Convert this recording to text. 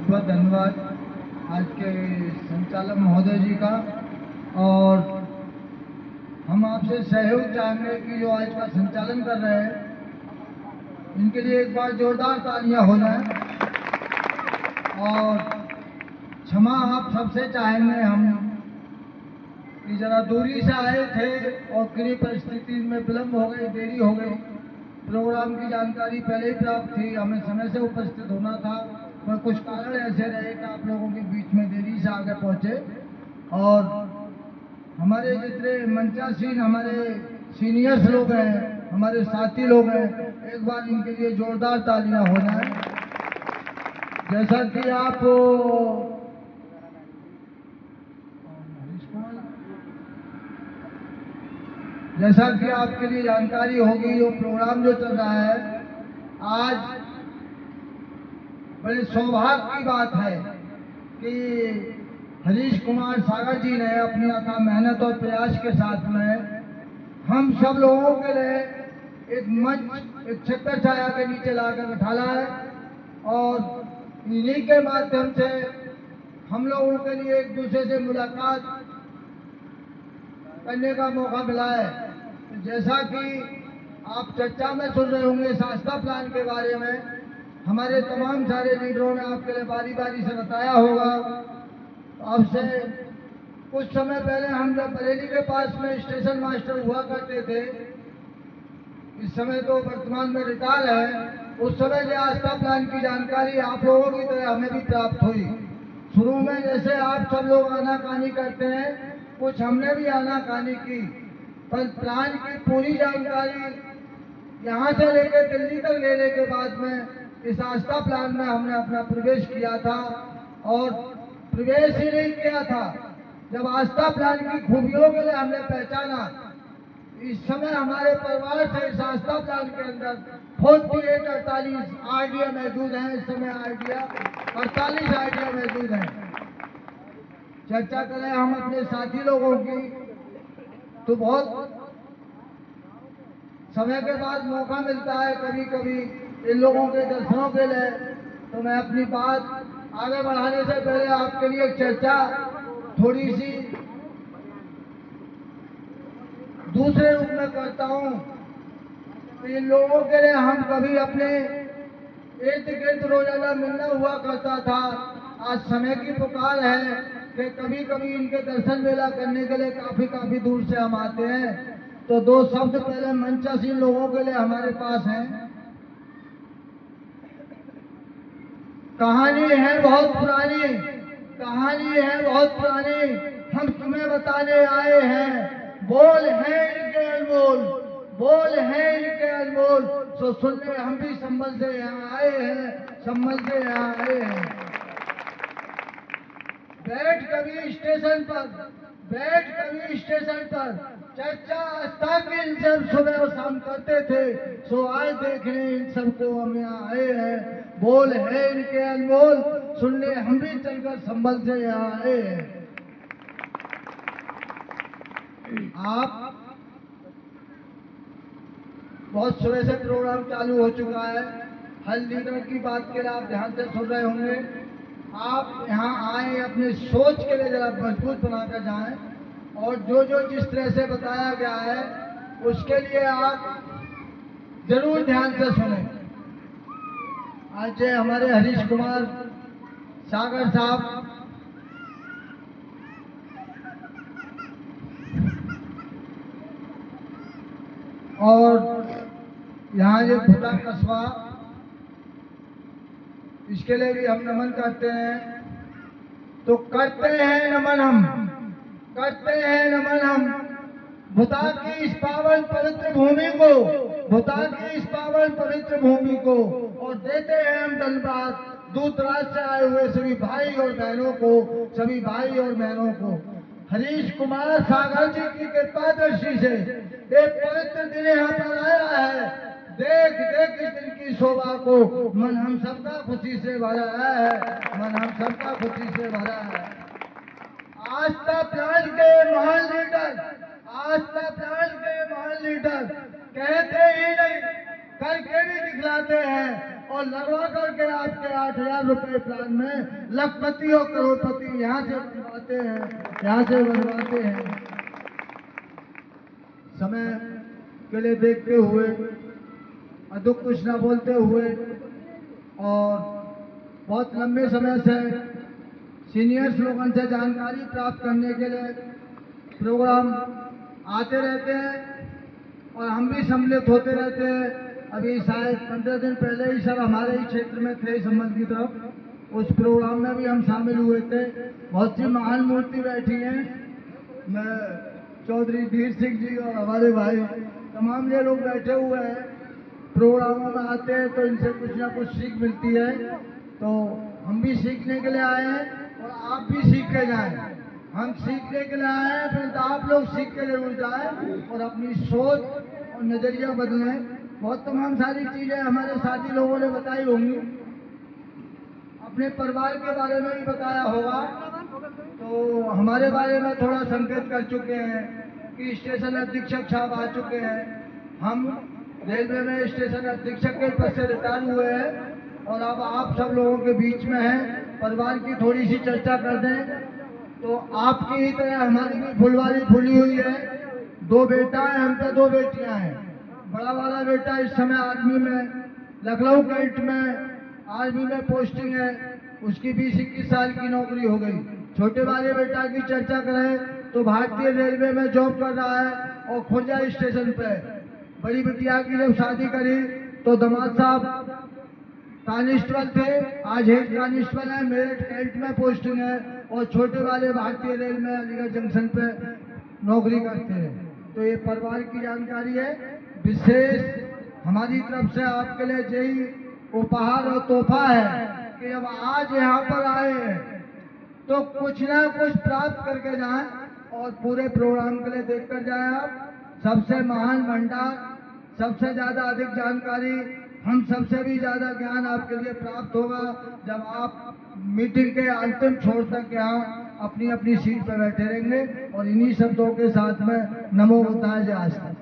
बहुत धन्यवाद आज के संचालक महोदय जी का। और हम आपसे सहयोग चाहेंगे कि जो आज का संचालन कर रहे हैं इनके लिए एक बार जोरदार तालियां हो जाएं। और क्षमा आप सबसे चाहेंगे हम कि जरा दूरी से आए थे और किसी परिस्थिति में विलम्ब हो गई, देरी हो गई। प्रोग्राम की जानकारी पहले ही प्राप्त थी, हमें समय से उपस्थित होना था, पर कुछ कारण ऐसे रहे कि आप लोगों के बीच में देरी से आगे पहुंचे। और हमारे जितने मंचासीन हमारे सीनियर्स लोग हैं, हमारे साथी लोग हैं, एक बार इनके लिए जोरदार तालियां हो जाएं। जैसा कि आप जैसा कि आपके लिए जानकारी होगी, जो प्रोग्राम जो चल रहा है आज बड़े सौभाग्य की बात है कि हरीश कुमार सागर जी ने अपनी अथाह मेहनत और प्रयास के साथ में हम सब लोगों के लिए एक मंच, एक छत्र छाया के नीचे लाकर बैठाला है। और इन्हीं के माध्यम से हम लोगों के लिए एक दूसरे से मुलाकात करने का मौका मिला है। जैसा कि आप चर्चा में सुन रहे होंगे शास्त्रा प्लान के बारे में, हमारे तमाम सारे लीडरों ने आपके लिए बारी बारी से बताया होगा। अब से कुछ समय पहले हम जब बरेली के पास में स्टेशन मास्टर हुआ करते थे, इस समय तो वर्तमान में रिटायर है, उस समय जो आस्था प्लान की जानकारी आप लोगों की तरह हमें भी प्राप्त हुई। शुरू में जैसे आप सब लोग आनाकानी करते हैं, कुछ हमने भी आनाकानी की, पर प्लान की पूरी जानकारी यहाँ से लेकर दिल्ली तक लेने के बाद में इस आस्था प्लान में हमने अपना प्रवेश किया था। और प्रवेश ही नहीं किया था, जब आस्था प्लान की खूबियों के लिए हमने पहचाना। इस समय हमारे परिवार से इस आस्था प्लान के अंदर 48 आइडिया मौजूद हैं। इस समय आइडिया 48 आइडिया मौजूद हैं। चर्चा करें हम अपने साथी लोगों की तो बहुत समय के बाद मौका मिलता है कभी कभी इन लोगों के दर्शनों के लिए। तो मैं अपनी बात आगे बढ़ाने से पहले आपके लिए चर्चा थोड़ी सी दूसरे रूप में करता हूँ। इन लोगों के लिए हम कभी अपने इर्द गिर्द रोजाना मिलना हुआ करता था। आज समय की पुकार है कि कभी कभी इनके दर्शन मेला करने के लिए काफी दूर से हम आते हैं। तो दो शब्द पहले मंचासीन लोगों के लिए हमारे पास हैं। कहानी है बहुत पुरानी, कहानी है बहुत पुरानी, हम तुम्हें बताने आए हैं। बोल है इनके अनमोल, बोल है इनके अनमोल। तो सुनने हम भी संभल से यहाँ आए हैं, संभल से यहाँ आए हैं। बैठ कभी स्टेशन पर, बैठ कभी स्टेशन पर, चर्चा आस्था की इनसे हम सुबह और शाम करते थे। सो आज देखने इन सबको हम यहाँ आए हैं। बोल है इनके अनमोल, सुनने हम भी चलकर संभल से यहाँ आए हैं। आप बहुत सुबह से प्रोग्राम चालू हो चुका है। हर लीडर की बात के लिए आप ध्यान से सुन रहे होंगे। आप यहाँ आए अपने सोच के लिए जरा मजबूत बनाकर जाएं और जो जो जिस तरह से बताया गया है उसके लिए आप जरूर ध्यान से सुने। आज हमारे हरीश कुमार सागर साहब और यहाँ ये खुदा कस्बा, इसके लिए भी हम नमन करते हैं। तो करते हैं नमन हम, करते हैं नमन हम भूता की इस पावन पवित्र भूमि को, भूता की इस पावन पवित्र भूमि को। और देते हैं हम धन्यवाद दूर दराज से आए हुए सभी भाई और बहनों को, सभी भाई और बहनों को। हरीश कुमार सागर जी की कृपा दृष्टि से एक पवित्र दिन यहाँ पर आया है। देख देख इस दिन की शोभा को, मन हम सबका खुशी से भरा है, मन हम सबका खुशी से भरा है। आस्था प्लान के महान लीडर, आस्था प्लान के महान लीडर कहते ही नहीं करके भी दिखलाते हैं। और लगवा करके आपके 8,000 रुपए प्लान में लखपति और करोड़पति यहाँ से बनवाते हैं। समय के लिए देखते हुए, अधिक कुछ न बोलते हुए, और बहुत लंबे समय से सीनियर्स लोगों से जानकारी प्राप्त करने के लिए प्रोग्राम आते रहते हैं और हम भी सम्मिलित होते रहते हैं। अभी शायद 15 दिन पहले ही सर हमारे ही क्षेत्र में थे संबंध की तरफ, उस प्रोग्राम में भी हम शामिल हुए थे। बहुत सी महान मूर्ति बैठी हैं, मैं चौधरी धीर सिंह जी और हमारे भाई तमाम ये लोग बैठे हुए हैं। प्रोग्रामों में आते हैं तो इनसे कुछ ना कुछ सीख मिलती है, तो हम भी सीखने के लिए आए हैं और आप भी सीख के जाएं। हम सीखने के लिए आए हैं, फिर तो आप लोग सीख के जरूर जाएं और अपनी सोच और नजरिया बदलें। बहुत तमाम सारी चीजें हमारे साथी लोगों ने बताई होंगी, अपने परिवार के बारे में भी बताया होगा, तो हमारे बारे में थोड़ा संकेत कर चुके हैं कि स्टेशन अधीक्षक साहब आ चुके हैं। हम रेलवे में स्टेशन अधीक्षक के पद से रिटायर हुए हैं और अब आप सब लोगों के बीच में हैं। परिवार की थोड़ी सी चर्चा कर दें तो आपकी ही तरह हमारी भी फुलवारी फूली हुई है। 2 बेटा है, हम पे 2 बेटियां हैं। बड़ा वाला बेटा इस समय आर्मी में, लखनऊ कैंट में आर्मी में पोस्टिंग है, उसकी 20-21 साल की नौकरी हो गई। छोटे वाले बेटा की चर्चा करें तो भारतीय रेलवे में जॉब कर रहा है और खुर्जा स्टेशन पे। बड़ी बिटिया की जब शादी करी तो दामाद साहब कांस्टेबल थे, आज हेड कांस्टेबल है, मेरठ कैंट में पोस्टिंग है, और छोटे वाले भारतीय रेल में अलीगढ़ जंक्शन पे नौकरी करते हैं। तो ये परिवार की जानकारी है। विशेष हमारी तरफ से आपके लिए यही उपहार और तोहफा है कि जब आज यहाँ पर आए हैं तो कुछ ना कुछ प्राप्त करके जाएं और पूरे प्रोग्राम के लिए देख कर जाएं। आप सबसे महान भंडार, सबसे ज्यादा अधिक जानकारी, हम सबसे भी ज्यादा ज्ञान आपके लिए प्राप्त होगा जब आप मीटिंग के अंतिम छोर तक यहाँ अपनी अपनी सीट पर बैठे रहेंगे। और इन्हीं शब्दों के साथ में नमो बुद्धाय जय आस्था।